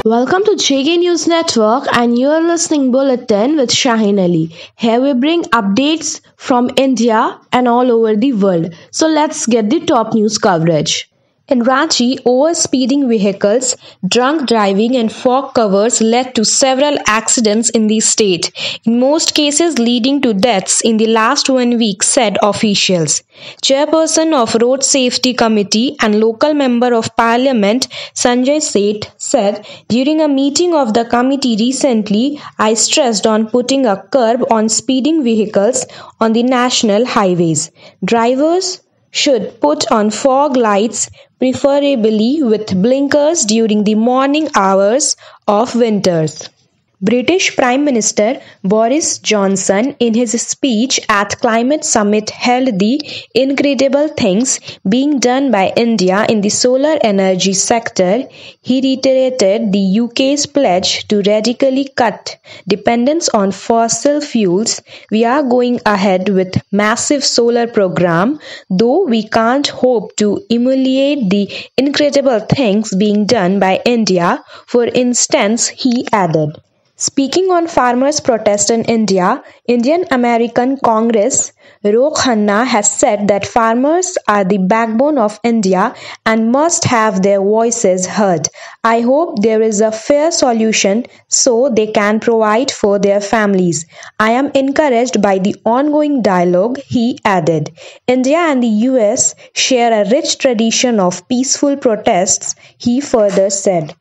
Welcome to JK News Network and you're listening Bulletin with Shaheen Ali. Here we bring updates from India and all over the world. So let's get the top news coverage. In Ranchi, over-speeding vehicles, drunk driving and fog covers led to several accidents in the state, in most cases leading to deaths in the last 1 week, said officials. Chairperson of Road Safety Committee and local member of Parliament Sanjay Seth said, during a meeting of the committee recently, I stressed on putting a curb on speeding vehicles on the national highways. Drivers should put on fog lights, preferably with blinkers during the morning hours of winters. British Prime Minister Boris Johnson, in his speech at Climate Summit, held the incredible things being done by India in the solar energy sector. He reiterated the UK's pledge to radically cut dependence on fossil fuels. We are going ahead with massive solar program, though we can't hope to emulate the incredible things being done by India, for instance, he added. Speaking on farmers' protest in India, Indian American Congress Rao Khanna has said that farmers are the backbone of India and must have their voices heard. I hope there is a fair solution so they can provide for their families. I am encouraged by the ongoing dialogue, he added. India and the US share a rich tradition of peaceful protests, he further said.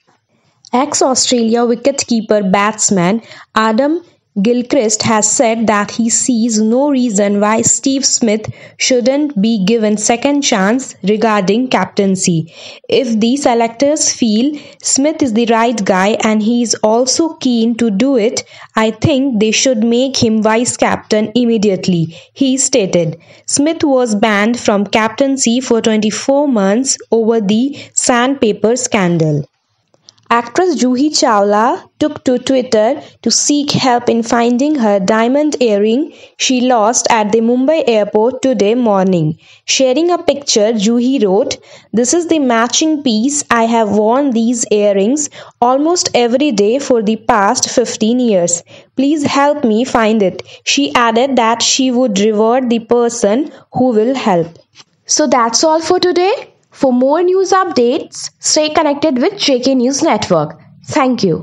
Ex-Australia wicketkeeper batsman Adam Gilchrist has said that he sees no reason why Steve Smith shouldn't be given second chance regarding captaincy. If the selectors feel Smith is the right guy and he is also keen to do it, I think they should make him vice-captain immediately, he stated. Smith was banned from captaincy for 24 months over the sandpaper scandal. Actress Juhi Chawla took to Twitter to seek help in finding her diamond earring she lost at the Mumbai airport today morning. Sharing a picture, Juhi wrote, "This is the matching piece. I have worn these earrings almost every day for the past 15 years. Please help me find it." She added that she would reward the person who will help. So that's all for today. For more news updates, stay connected with JK News Network. Thank you.